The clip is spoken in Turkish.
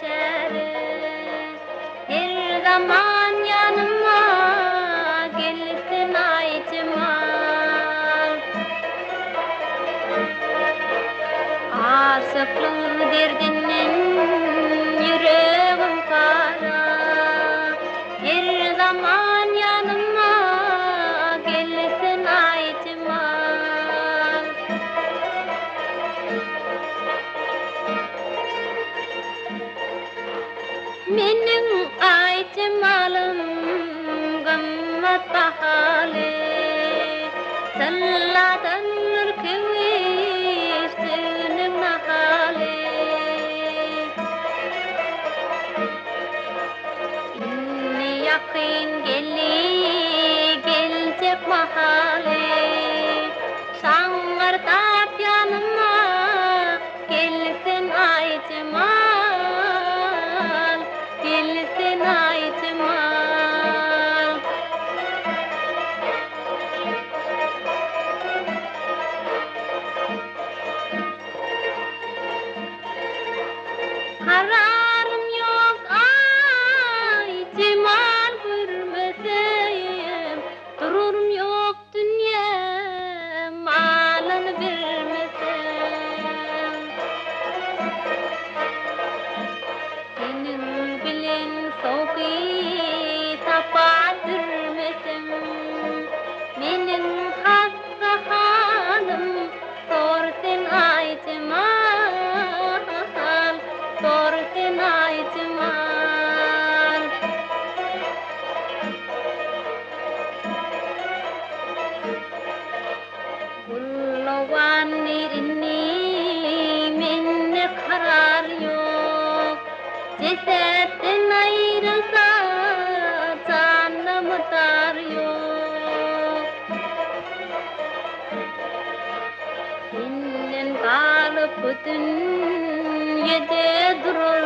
geçer. Her zaman yanıma gelsin ay cemal. Aşıklık derdinin yüreğim kara. Her zaman yanıma gelsin ay cemal. Mening ay cemalım gammat bahale. Salladan ürküviştinin nahale. İnni yakın gelecek mahale. Şangartap yanıma gelsin ay cemal. Gelsin ay cemal. Kararım yok ay cemal görmeseyim. Dururum yok dünya malını vermesem. Senin bilen soğuğu tapadırmesem. Menin hasta halim sorsun ay cemal. Sorsun ay cemal. Kulluğun irini minne karar yok. Cesetten ayrılsa canım dar yok. Senin kalıp bütün yede durur